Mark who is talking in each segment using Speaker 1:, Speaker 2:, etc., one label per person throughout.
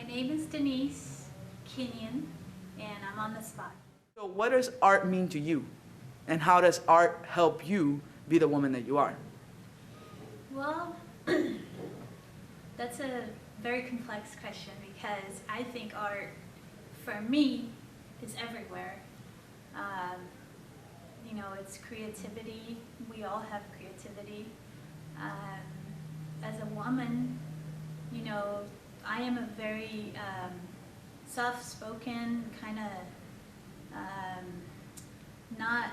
Speaker 1: name is DeniseKinyon, and I'm on the spot.
Speaker 2: So what does art mean to you? And how does art help you be the woman that you are?
Speaker 1: Well, that's a very complex question because I think art, for me, is everywhere. You know, it's creativity. We all have creativity. As a woman, you know, I am a very soft-spoken, kind of not,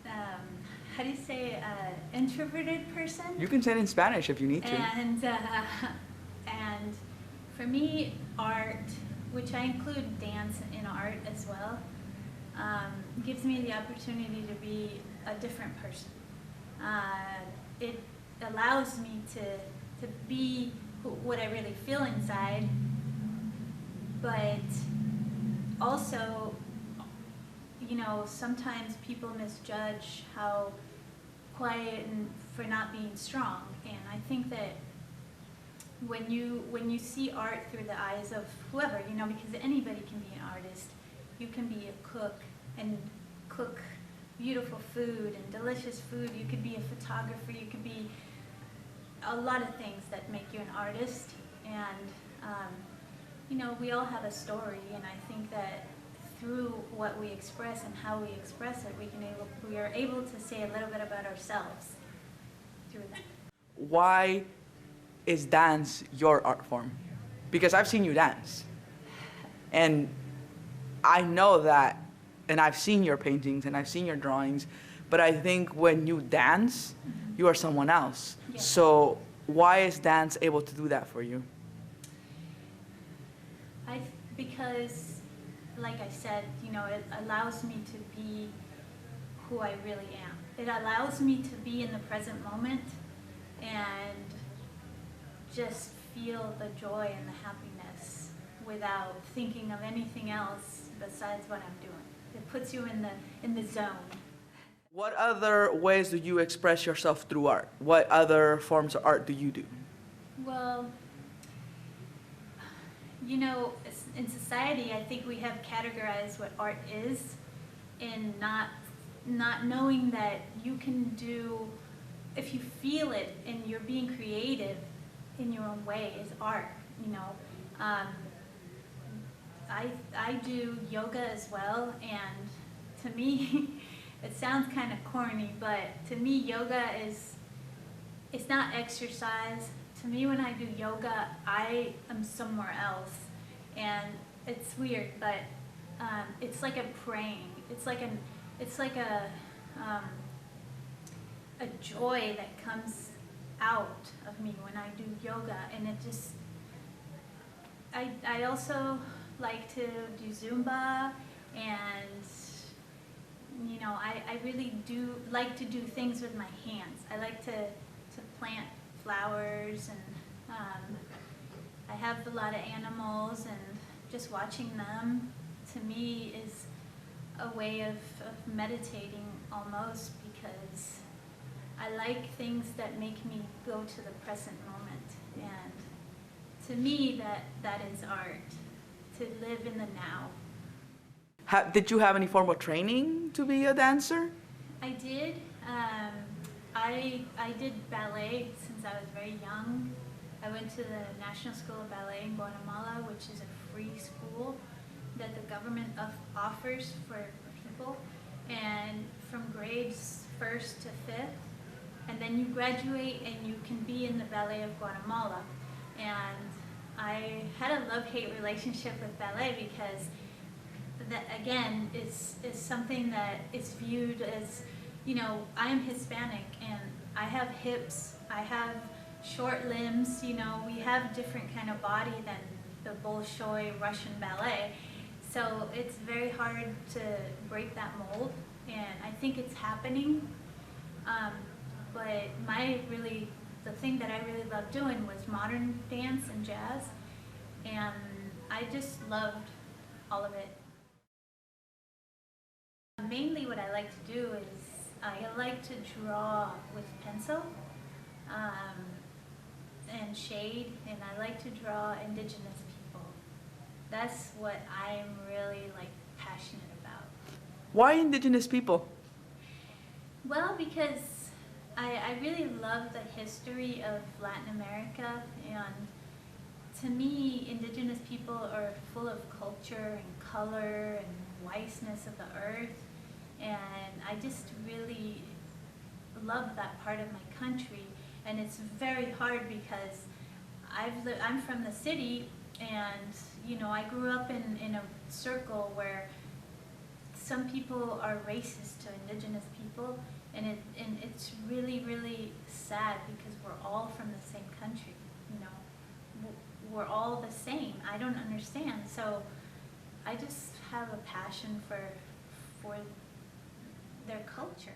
Speaker 1: how do you say, introverted person.
Speaker 2: You can say it in Spanish if you need to.
Speaker 1: And for me, art, which I include dance in art as well, gives me the opportunity to be a different person. It allows me to be what I really feel inside, but also, you know, sometimes people misjudge how quiet and for not being strong. And I think that when you see art through the eyes of whoever, you know, because anybody can be an artist. You can be a cook and cook beautiful food and delicious food. You could be a photographer. You could be a lot of things that make you an artist. And you know, we all have a story, and I think that through what we express and how we express it, we are able to say a little bit about ourselves through that.
Speaker 2: Why is dance your art form? Because I've seen you dance. And I know that, and I've seen your paintings and I've seen your drawings, but I think when you dance, you are someone else.
Speaker 1: Yeah.
Speaker 2: So why is dance able to do that for you?
Speaker 1: Because, like I said, you know, it allows me to be who I really am. It allows me to be in the present moment and just feel the joy and the happiness without thinking of anything else besides what I'm doing. It puts you in the zone.
Speaker 2: What other ways do you express yourself through art? What other forms of art do you do?
Speaker 1: Well, you know, in society, I think we have categorized what art is, and not knowing that you can do, if you feel it and you're being creative in your own way, is art. You know, I do yoga as well, and to me, it sounds kind of corny, but to me, yoga it's not exercise. To me, when I do yoga, I am somewhere else, and it's weird, but it's like a praying. It's like a joy that comes out of me when I do yoga, and it just. I also like to do Zumba, and you know, I really do like to do things with my hands. I like to plant flowers, and I have a lot of animals, and just watching them to me is a way of meditating almost, because I like things that make me go to the present moment, and to me that is art, to live in the now.
Speaker 2: Did you have any formal training to be a dancer?
Speaker 1: I did. I did ballet since I was very young. I went to the National School of Ballet in Guatemala, which is a free school that the government offers for people, and from grades 1st to 5th, and then you graduate and you can be in the Ballet of Guatemala. And I had a love-hate relationship with ballet because that, again, is something that is viewed as, you know, I am Hispanic and I have hips, I have short limbs, you know, we have different kind of body than the Bolshoi Russian ballet. So it's very hard to break that mold, and I think it's happening. But the thing that I really loved doing was modern dance and jazz, and I just loved all of it. Mainly what I like to do is I like to draw with pencil and shade, and I like to draw indigenous people. That's what I'm really like passionate about.
Speaker 2: Why indigenous people?
Speaker 1: Well, because I really love the history of Latin America, and to me, indigenous people are full of culture and color and wiseness of the earth, and I just really love that part of my country. And it's very hard because I'm from the city, and you know, I grew up in a circle where some people are racist to indigenous people, and it's really, really sad because we're all from the same country, you know. We're all the same. I don't understand. So I just have a passion for their culture.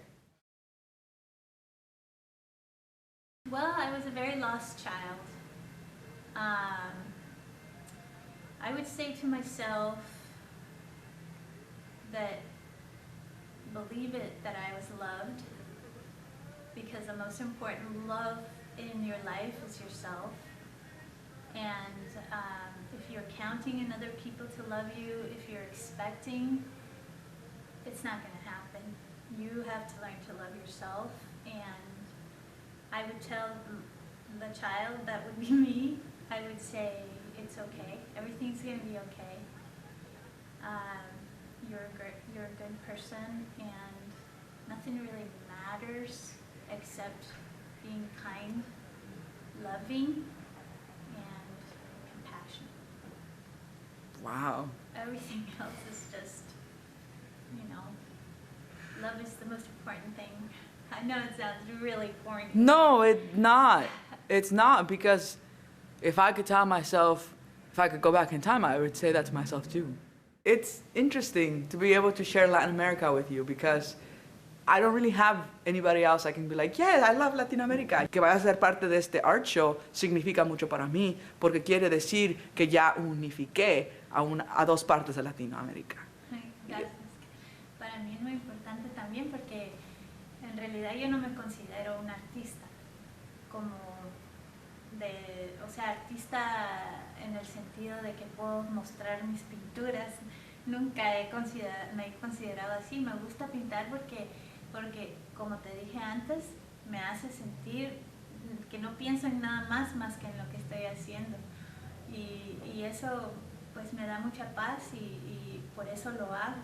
Speaker 1: Well, I was a very lost child. I would say to myself that believe it that I was loved, because the most important love in your life is yourself. And if you're counting on other people to love you, if you're expecting, it's not going to happen. You have to learn to love yourself. And I would tell the child that would be me, I would say, it's okay. Everything's going to be okay. You're a good person, and nothing really matters except being kind, loving, and compassionate.
Speaker 2: Wow.
Speaker 1: Everything else is just, you know, love is the most important thing. I know it sounds really corny.
Speaker 2: No, it's not. It's not, because if I could tell myself, if I could go back in time, I would say that to myself too. It's interesting to be able to share Latin America with you, because I don't really have anybody else I can be like, yeah, I love Latin America. Que vaya a ser parte de este art show significa mucho para mí, porque quiere decir que ya unifiqué a dos partes de Latinoamérica.
Speaker 1: Gracias. Para mí es muy importante también porque en realidad yo no me considero una artista, o sea, artista en el sentido de que puedo mostrar mis pinturas. Nunca me he considerado así. Me gusta pintar porque, como te dije antes, me hace sentir que no pienso en nada más que en lo que estoy haciendo. Y eso pues me da mucha paz y por eso lo hago.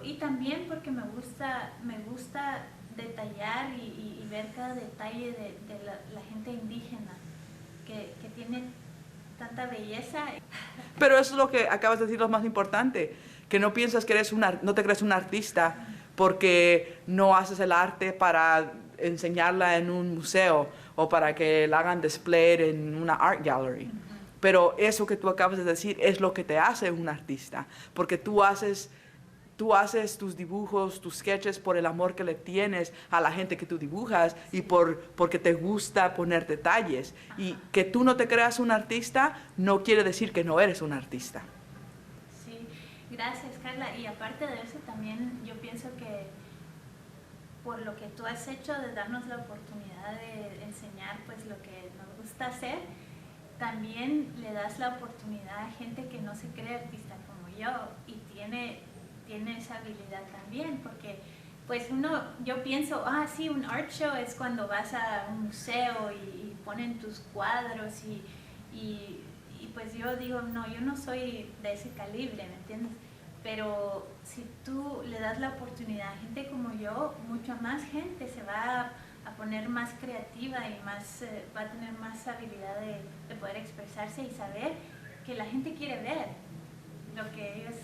Speaker 1: Y también porque me gusta detallar y ver cada detalle de la gente indígena que tiene tanta belleza.
Speaker 2: Pero eso es lo que acabas de decir, lo más importante, que no piensas que no te crees un artista porque no haces el arte para enseñarla en un museo o para que la hagan display en una art gallery. Pero eso que tú acabas de decir es lo que te hace un artista, porque tú haces tus dibujos, tus sketches por el amor que le tienes a la gente que tú dibujas y porque te gusta poner detalles. Y que tú no te creas un artista no quiere decir que no eres un artista.
Speaker 1: Sí, gracias Carla. Y aparte de eso también yo pienso que por lo que tú has hecho de darnos la oportunidad de enseñar pues lo que nos gusta hacer, también le das la oportunidad a gente que no se cree artista como yo y tiene esa habilidad también, porque pues yo pienso, sí, un art show es cuando vas a un museo y ponen tus cuadros y pues yo digo, no, yo no soy de ese calibre, ¿me entiendes? Pero si tú le das la oportunidad a gente como yo, mucha más gente se va a poner más creativa y va a tener más habilidad de poder expresarse y saber que la gente quiere ver lo que ellos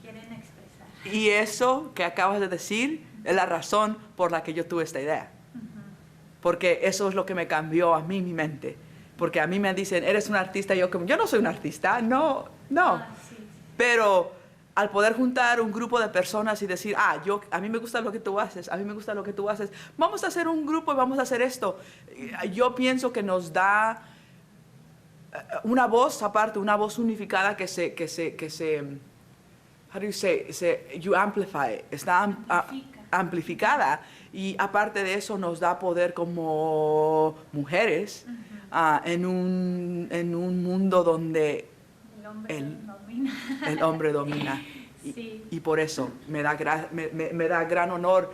Speaker 1: quieren expresar.
Speaker 2: Y eso que acabas de decir es la razón por la que yo tuve esta idea. Porque eso es lo que me cambió a mí mi mente. Porque a mí me dicen, eres un artista, y yo no soy un artista, no.
Speaker 1: Sí.
Speaker 2: Pero al poder juntar un grupo de personas y decir, a mí me gusta lo que tú haces, vamos a hacer un grupo y vamos a hacer esto. Yo pienso que nos da una voz aparte, una voz unificada que se how do you say, you amplify, está amplificada, y aparte de eso nos da poder como mujeres en un mundo donde
Speaker 1: hombre
Speaker 2: El-
Speaker 1: domina.
Speaker 2: El hombre domina.
Speaker 1: Sí.
Speaker 2: Y por eso me da gran honor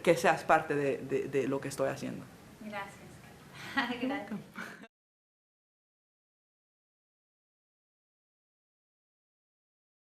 Speaker 2: que seas parte de lo que estoy haciendo.
Speaker 1: Gracias. Gracias.